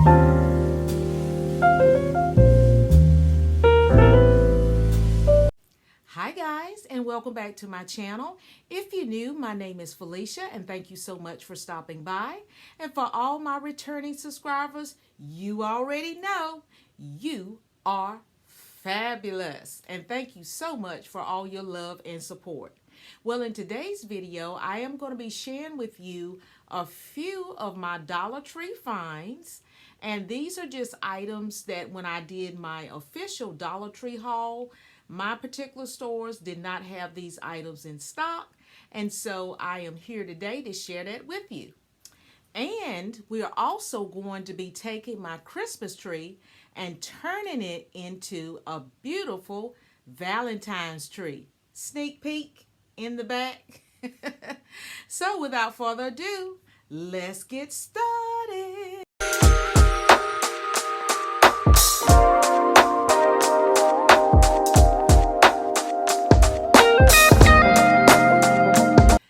Hi guys, and welcome back to my channel. If you're new, my name is Felicia and thank you so much for stopping by. And for all my returning subscribers, you already know you are fabulous. And thank you so much for all your love and support. Well, in today's video, I am going to be sharing with you a few of my Dollar Tree finds. And these are just items that when I did my official Dollar Tree haul, my particular stores did not have these items in stock, and so I am here today to share that with you. And we are also going to be taking my Christmas tree and turning it into a beautiful Valentine's tree. Sneak peek in the back. So without further ado, let's get started.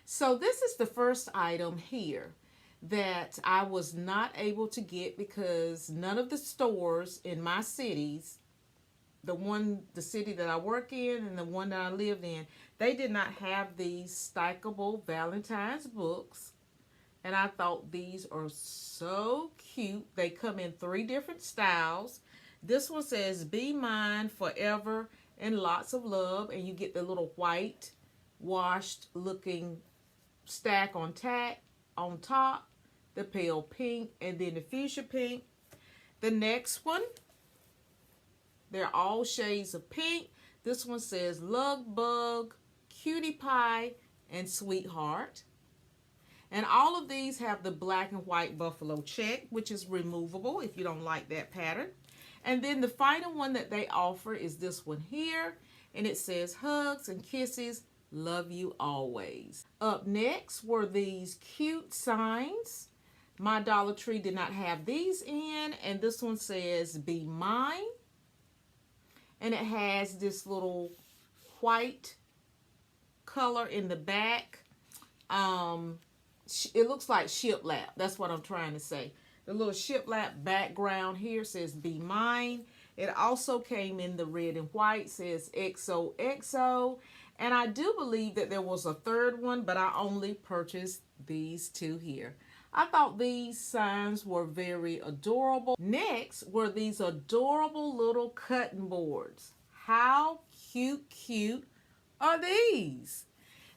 So this is the first item here that I was not able to get because none of the stores in my cities, the city that I work in and the one that I lived in, they did not have these stackable Valentine's books. And I thought these are so cute. They come in 3 different styles. This one says, "Be mine forever and lots of love." And you get the little white washed looking stack on top, the pale pink, and then the fuchsia pink. The next one, they're all shades of pink. This one says "Lug Bug," "Cutie Pie," and "Sweetheart." And all of these have the black and white buffalo check, which is removable if you don't like that pattern. And then the final one that they offer is this one here, and it says "Hugs and Kisses, love you always." Up next were these cute signs. My Dollar Tree did not have these in, and this one says "Be mine." And it has this little white color in the back. It looks like shiplap. That's what I'm trying to say. The little shiplap background here says "Be mine." It also came in the red and white, says "XOXO." And I do believe that there was a third one, but I only purchased these 2 here. I thought these signs were very adorable. Next were these adorable little cutting boards. How cute are these?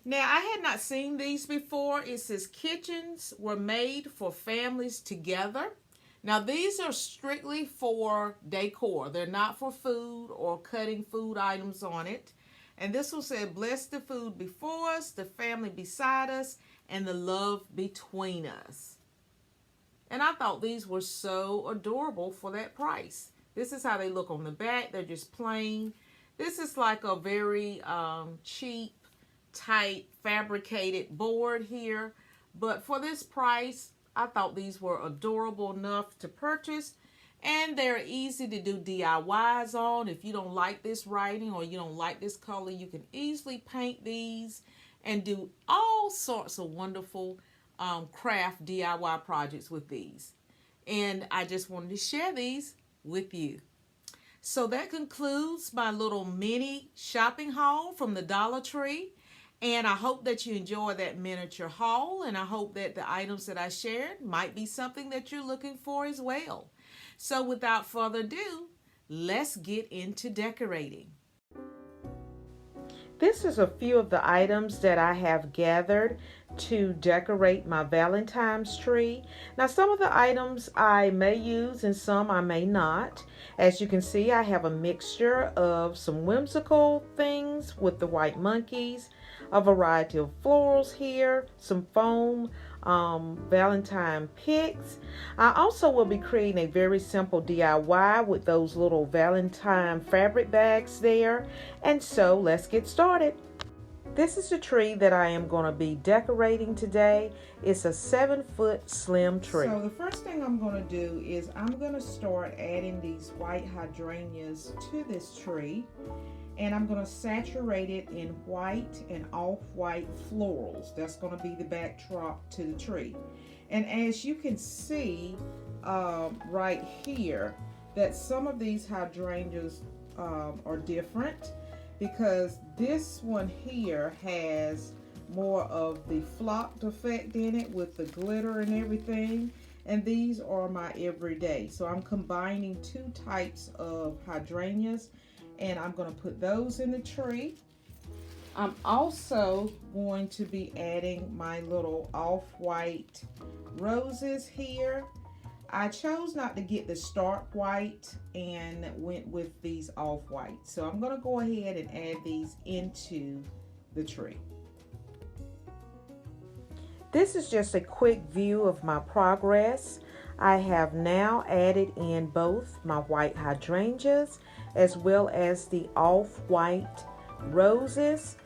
Now, I had not seen these before. It says "Kitchens were made for families together." Now, these are strictly for decor. They're not for food or cutting food items on it. And this one said, "Bless the food before us, the family beside us, and the love between us." And I thought these were so adorable for that price. This is how they look on the back. They're just plain. This is like a very cheap, tight, fabricated board here. But for this price, I thought these were adorable enough to purchase. And they're easy to do DIYs on. If you don't like this writing or you don't like this color, you can easily paint these and do all sorts of wonderful craft DIY projects with these. And I just wanted to share these with you. So that concludes my little mini shopping haul from the Dollar Tree. And I hope that you enjoy that miniature haul. And I hope that the items that I shared might be something that you're looking for as well. So without further ado, let's get into decorating. This is a few of the items that I have gathered to decorate my Valentine's tree. Now, some of the items I may use and some I may not. As you can see, I have a mixture of some whimsical things with the white monkeys, a variety of florals here, some foam Valentine picks. I also will be creating a very simple DIY with those little Valentine fabric bags there. And so let's get started. This is the tree that I am going to be decorating today. It's a 7-foot slim tree. So the first thing I'm going to do is I'm going to start adding these white hydrangeas to this tree. And I'm going to saturate it in white and off-white florals. That's going to be the backdrop to the tree. And as you can see, right here that some of these hydrangeas are different, because this one here has more of the flocked effect in it with the glitter and everything, and these are my everyday. So I'm combining two types of hydrangeas, and I'm going to put those in the tree. I'm also going to be adding my little off-white roses here. I chose not to get the stark white and went with these off-white. So I'm going to go ahead and add these into the tree. This is just a quick view of my progress. I have now added in both my white hydrangeas as well as the off-white roses.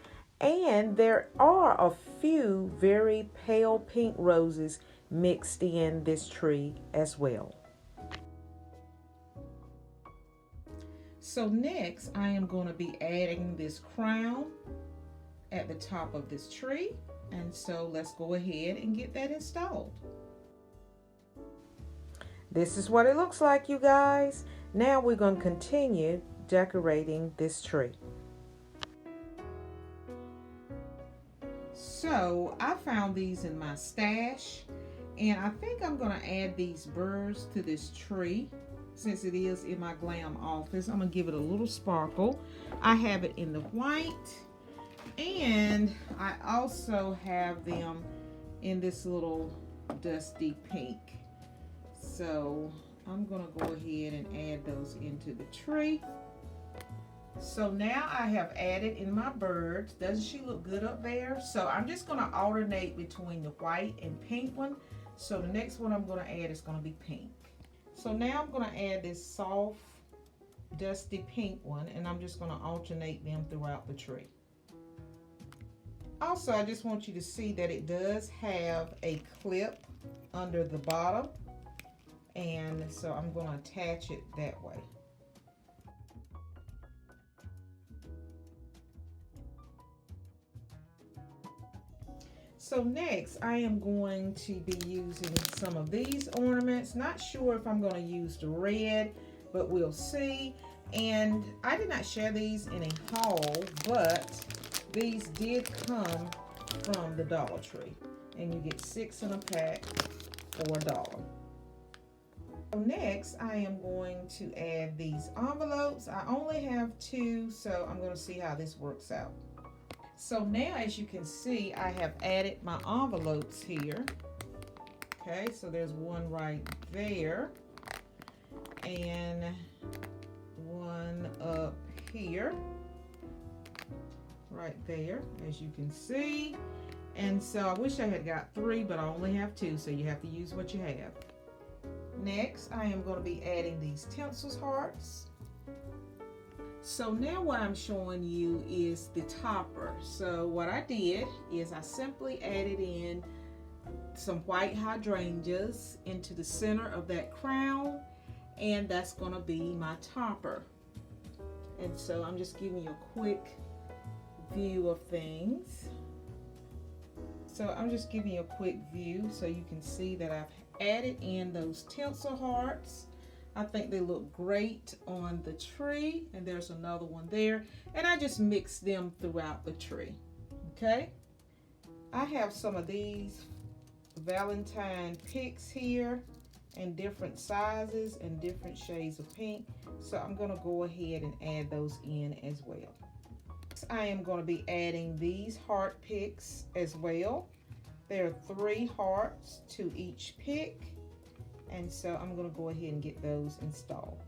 And there are a few very pale pink roses mixed in this tree as well. So next, I am going to be adding this crown at the top of this tree. And so let's go ahead and get that installed. This is what it looks like, you guys. Now we're going to continue decorating this tree. So I found these in my stash, and I think I'm going to add these birds to this tree since it is in my Glam office. I'm going to give it a little sparkle. I have it in the white, and I also have them in this little dusty pink. So I'm going to go ahead and add those into the tree. So now I have added in my birds. Doesn't she look good up there? So I'm just going to alternate between the white and pink one. So the next one I'm going to add is going to be pink. So now I'm going to add this soft, dusty pink one, and I'm just going to alternate them throughout the tree. Also, I just want you to see that it does have a clip under the bottom, and so I'm going to attach it that way. So next, I am going to be using some of these ornaments. Not sure if I'm going to use the red, but we'll see. And I did not share these in a haul, but these did come from the Dollar Tree. And you get 6 in a pack for $1. So next, I am going to add these envelopes. I only have 2, so I'm going to see how this works out. So now, as you can see, I have added my envelopes here. Okay, so there's one right there and one up here, right there, as you can see. And so I wish I had got 3, but I only have 2, so you have to use what you have. Next, I am going to be adding these tinsel hearts. So now what I'm showing you is the topper. So what I did is I simply added in some white hydrangeas into the center of that crown, and that's going to be my topper. And so I'm just giving you a quick view of things. So I'm just giving you a quick view so you can see that I've added in those tinsel hearts. I think they look great on the tree, and there's another one there, and I just mixed them throughout the tree. Okay, I have some of these Valentine picks here in different sizes and different shades of pink, so I'm going to go ahead and add those in as well. I am going to be adding these heart picks as well. There are 3 hearts to each pick. And so I'm going to go ahead and get those installed.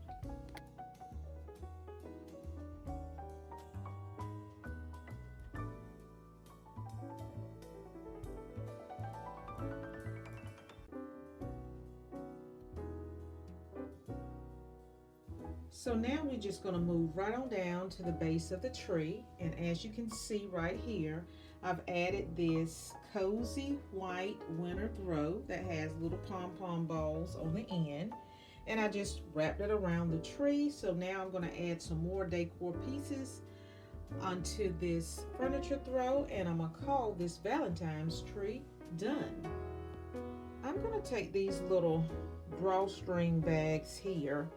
So now we're just going to move right on down to the base of the tree. And as you can see right here, I've added this cozy white winter throw that has little pom-pom balls on the end, and I just wrapped it around the tree. So now I'm going to add some more decor pieces onto this furniture throw, and I'm going to call this Valentine's tree done. I'm going to take these little drawstring bags here,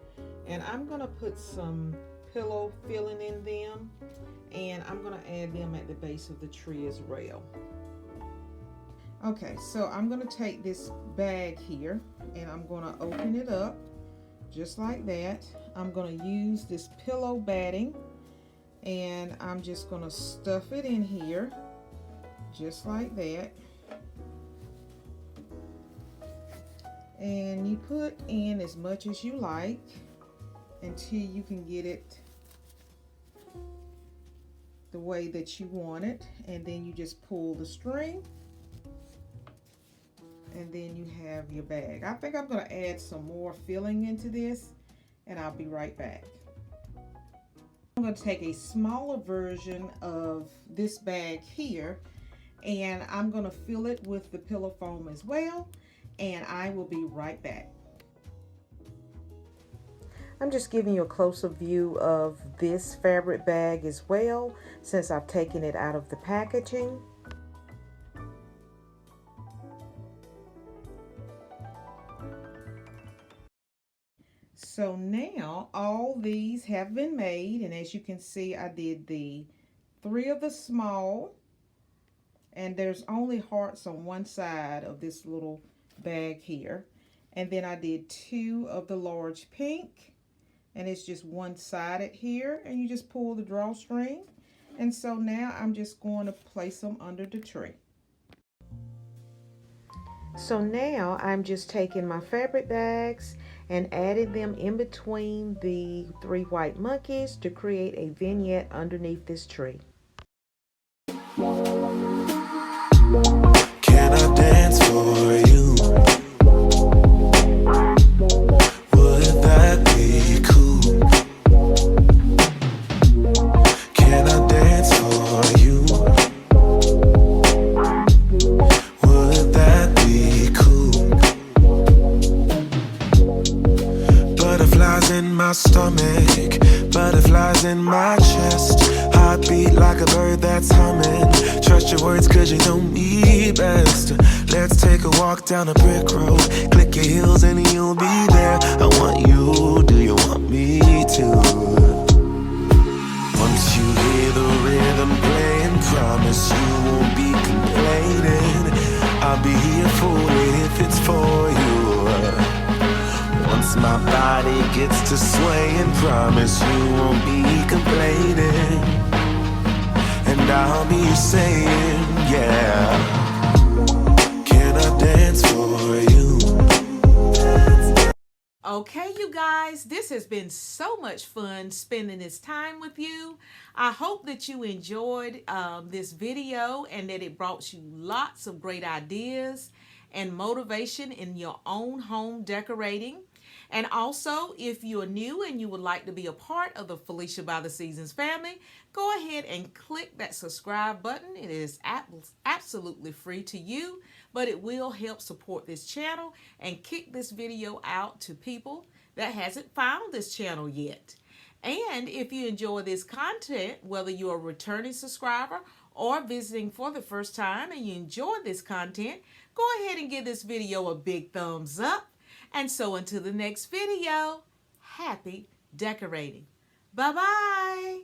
and I'm gonna put some pillow filling in them, and I'm gonna add them at the base of the tree as well. Okay, so I'm gonna take this bag here and I'm gonna open it up just like that. I'm gonna use this pillow batting and I'm just gonna stuff it in here just like that. And you put in as much as you like until you can get it the way that you want it, and then you just pull the string and then you have your bag. I think I'm going to add some more filling into this and I'll be right back. I'm going to take a smaller version of this bag here and I'm going to fill it with the pillow foam as well, and I will be right back. I'm just giving you a closer view of this fabric bag as well, since I've taken it out of the packaging. So now all these have been made, and as you can see, I did the 3 of the small, and there's only hearts on one side of this little bag here. And then I did 2 of the large pink, and it's just one-sided here, and you just pull the drawstring. And so now I'm just going to place them under the tree. So now I'm just taking my fabric bags and adding them in between the 3 white monkeys to create a vignette underneath this tree. Can I dance for you? Would that be cool? Can I dance for you? Would that be cool? Butterflies in my stomach, butterflies in my chest. Heartbeat like a bird that's humming. Trust your words cause you know me best. Let's take a walk down a brick road. Click your heels and you'll be there. I want you, do you want me to? Once you hear the rhythm playing, promise you won't be complaining. I'll be here for it if it's for you. Once my body gets to swaying, promise you won't be complaining. And I'll be saying, yeah. Can I dance for you? Okay, you guys, this has been so much fun spending this time with you. I hope that you enjoyed this video and that it brought you lots of great ideas and motivation in your own home decorating. And also, if you're new and you would like to be a part of the Felicia by the Seasons family, go ahead and click that subscribe button. It is absolutely free to you, but it will help support this channel and kick this video out to people that hasn't found this channel yet. And if you enjoy this content, whether you're a returning subscriber or visiting for the first time and you enjoy this content, go ahead and give this video a big thumbs up. And so until the next video, happy decorating. Bye-bye.